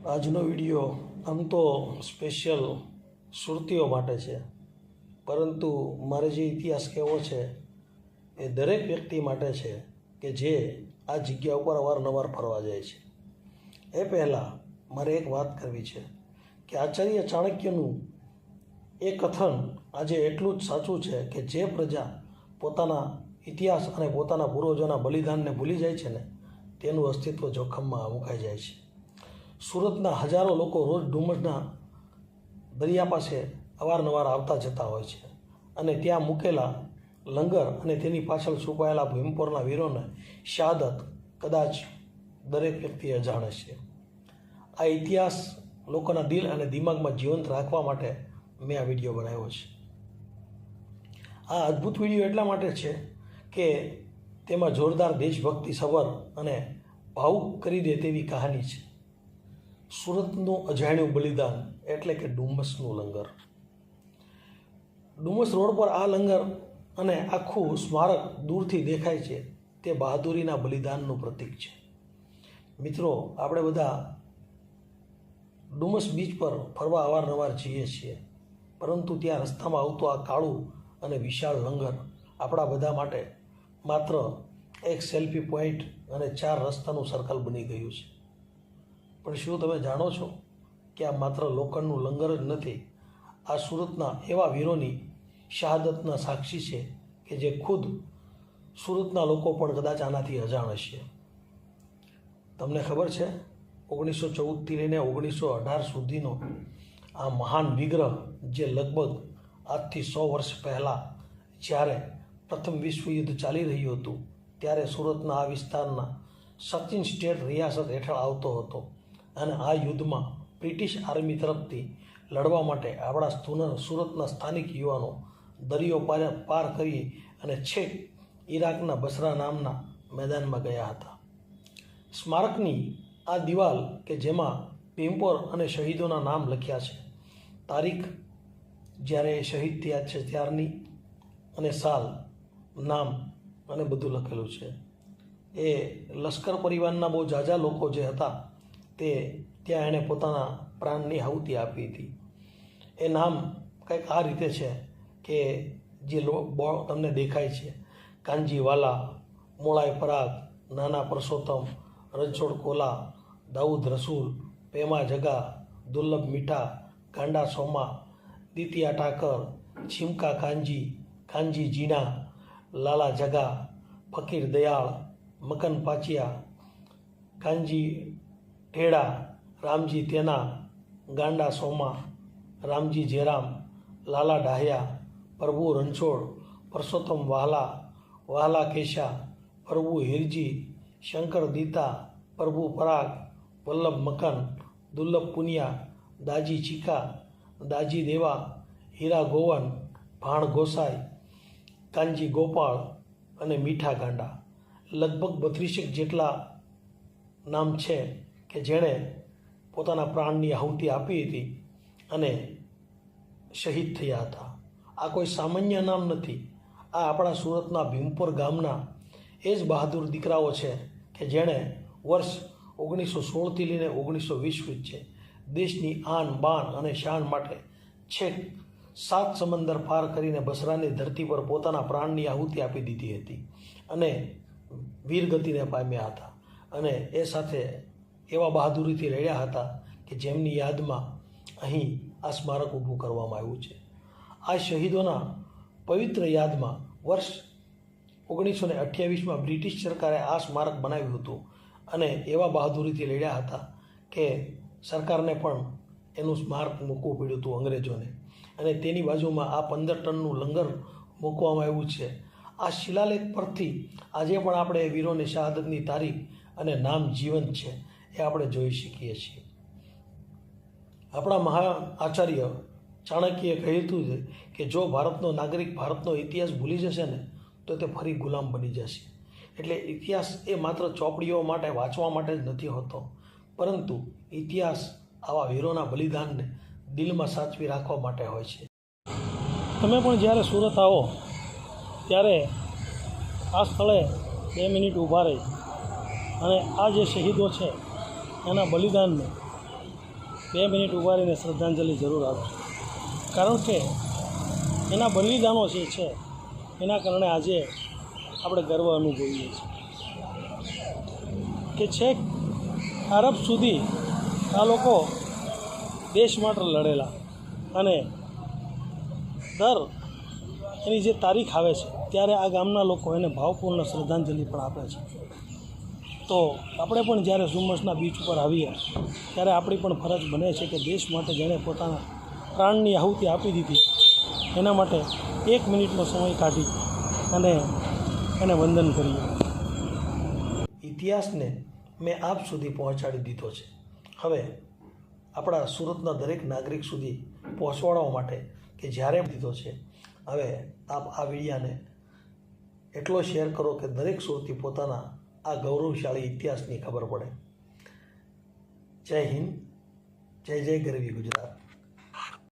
આજનો વિડીયો આમ તો સ્પેશિયલ સુરતીઓ માટે છે, પરંતુ મારે જે ઇતિહાસ કહેવો છે એ દરેક વ્યક્તિ માટે છે કે જે આ જગ્યા ઉપર અવારનવાર ફરવા જાય છે. એ પહેલાં મારે એક વાત કરવી છે કે આચાર્ય ચાણક્યનું એ કથન આજે એટલું જ સાચું છે કે જે પ્રજા પોતાના ઇતિહાસ અને પોતાના પૂર્વજોના બલિદાનને ભૂલી જાય છે ને તેનું અસ્તિત્વ જોખમમાં મુકાઈ જાય છે. સુરતના હજારો લોકો રોજ ડુમસના દરિયા પાસે અવારનવાર આવતા જતા હોય છે અને ત્યાં મૂકેલા લંગર અને તેની પાછળ છુપાયેલા ભીમપોરના વીરોને શહાદત કદાચ દરેક વ્યક્તિ અજાણે છે. આ ઇતિહાસ લોકોના દિલ અને દિમાગમાં જીવંત રાખવા માટે મેં આ વિડીયો બનાવ્યો છે. આ અદ્ભુત વિડીયો એટલા માટે છે કે તેમાં જોરદાર દેશભક્તિ સભર અને ભાવુક કરી દે તેવી કહાની છે. સુરતનું અજાણ્યું બલિદાન એટલે કે ડુમસનું લંગર. ડુમસ રોડ પર આ લંગર અને આખું સ્મારક દૂરથી દેખાય છે તે બહાદુરીના બલિદાનનું પ્રતીક છે. મિત્રો, આપણે બધા ડુમસ બીચ પર ફરવા અવારનવાર જઈએ છીએ, પરંતુ ત્યાં રસ્તામાં આવતું આ કાળું અને વિશાળ લંગર આપણા બધા માટે માત્ર એક સેલ્ફી પોઈન્ટ અને 4 રસ્તાનું સર્કલ બની ગયું છે. પણ શું તમે જાણો છો કે આ માત્ર લોખંડનું લંગર જ નથી, આ સુરતના એવા વીરોની શહાદતના સાક્ષી છે કે જે ખુદ સુરતના લોકો પણ કદાચ આનાથી અજાણ હશે. તમને ખબર છે 1914થી લઈને 1918 સુધીનો આ મહાન વિગ્રહ, જે લગભગ આજથી 100 વર્ષ પહેલાં જ્યારે પ્રથમ વિશ્વયુદ્ધ ચાલી રહ્યું હતું ત્યારે સુરતના આ વિસ્તારના સચિન સ્ટેટ રિયાસત હેઠળ આવતો હતો અને આ યુદ્ધમાં બ્રિટિશ આર્મી તરફથી લડવા માટે આપણા સુરતના સ્થાનિક યુવાનો દરિયો પાર કરી અને છેક ઈરાકના બસરા નામના મેદાનમાં ગયા હતા. સ્મારકની આ દિવાલ કે જેમાં ભીમપોર અને શહીદોના નામ લખ્યા છે, તારીખ જ્યારે શહીદ થયા છે ત્યારની અને સાલ, નામ અને બધું લખેલું છે. એ લશ્કર પરિવારના બહુ ઝાઝા લોકો જે હતા તે ત્યાં એણે પોતાના પ્રાણની આહુતિ આપી હતી. એ નામ કંઈક આ રીતે છે કે જે તમને દેખાય છે: કાંજીવાલા, મોળાઈ પરાગ, નાના પરસોત્તમ, રણછોડ કોલા, દાઉદ રસૂલ, પેમા જગા, દુર્લભ મીઠા, ગાંડા સોમા, દિતિયા ઠાકર, છીમકા કાંજી, કાંજી જીના, લાલા જગા, ફકીર દયાળ, મકન પાચિયા, કાંજી ઢેડા, રામજી તેના, ગાંડા સોમા, રામજી જેરામ, લાલા ડાહ્યા, પ્રભુ રણછોડ, પરસોત્તમ વાહલા, વાહલા કેશા, પ્રભુ હિરજી, શંકર દીતા, પ્રભુ પરાગ, વલ્લભ મકન, દુર્લભ પુનિયા, દાજી ચીકા, દાજી દેવા, હીરા ગોવન, ભાણ ગોસાઈ, કાંજી ગોપાળ અને મીઠા ગાંડા. લગભગ 32 જેટલા નામ છે કે જેણે પોતાના પ્રાણની આહુતિ આપી હતી અને શહીદ થયા હતા. આ કોઈ સામાન્ય નામ નથી. આ આપણા સુરતના ભીમપોર ગામના એ જ બહાદુર દીકરાઓ છે કે જેણે વર્ષ 1916થી લઈને 1920 વચ્ચે દેશની આન બાન અને શાન માટે છેક 7 સમંદર પાર કરીને બસરાની ધરતી પર પોતાના પ્રાણની આહુતિ આપી દીધી હતી અને વીરગતિને પામ્યા હતા. અને એ સાથે એવા બહાદુરીથી લડ્યા હતા કે જેમની યાદમાં અહીં આ સ્મારક ઊભું કરવામાં આવ્યું છે. આ શહીદોના પવિત્ર યાદમાં વર્ષ 1928માં બ્રિટિશ સરકારે આ સ્મારક બનાવ્યું હતું અને એવા બહાદુરીથી લડ્યા હતા કે સરકારને પણ એનું સ્મારક મૂકવું પડ્યું હતું અંગ્રેજોને. અને તેની બાજુમાં આ 15 ટનનું લંગર મૂકવામાં આવ્યું છે. આ શિલાલેખ પરથી આજે પણ આપણે વીરોની શહાદતની તારીખ અને નામ જીવંત છે એ આપણે જોઈ શકીએ છીએ. આપણા મહા આચાર્ય ચાણક્યએ કહ્યું હતું કે જો ભારતનો નાગરિક ભારતનો ઇતિહાસ ભૂલી જશે ને તો તે ફરી ગુલામ બની જશે. એટલે ઇતિહાસ એ માત્ર ચોપડીઓ માટે વાંચવા માટે જ નથી હોતો, પરંતુ ઇતિહાસ આવા વીરોના બલિદાનને દિલમાં સાચવી રાખવા માટે હોય છે. તમે પણ જ્યારે સુરત આવો ત્યારે આ સ્થળે 2 મિનિટ ઊભા રહી અને આ જે શહીદો છે એના બલિદાનને 2 મિનિટ ઊભા રહીને શ્રદ્ધાંજલિ જરૂર આપજો, કારણ કે એના બલિદાનો જે છે એના કારણે આજે આપણે ગર્વ અનુભવીએ છીએ કે છેક અરબ સુધી આ લોકો દેશ માટે લડેલા, અને દર એની જે તારીખ આવે છે ત્યારે આ ગામના લોકો એને ભાવપૂર્ણ શ્રદ્ધાંજલિ પણ આપે છે. તો આપણે પણ જ્યારે ઝુમ્મસના બીચ ઉપર આવીએ ત્યારે આપણી પણ ફરજ બને છે કે દેશ માટે જેણે પોતાના પ્રાણની આહુતિ આપી દીધી એના માટે 1 મિનિટનો સમય કાઢી અને એને વંદન કરીએ. ઇતિહાસને મેં આપ સુધી પહોંચાડી દીધો છે. હવે આપણા સુરતના દરેક નાગરિક સુધી પહોંચવાડવા માટે કે જ્યારે દીધો છે, હવે આપ આ વિડીયાને એટલો શેર કરો કે દરેક સુરતી પોતાના આ ગૌરવશાળી ઇતિહાસની ખબર પડે. જય હિન્દ, જય જય ગરવી ગુજરાત.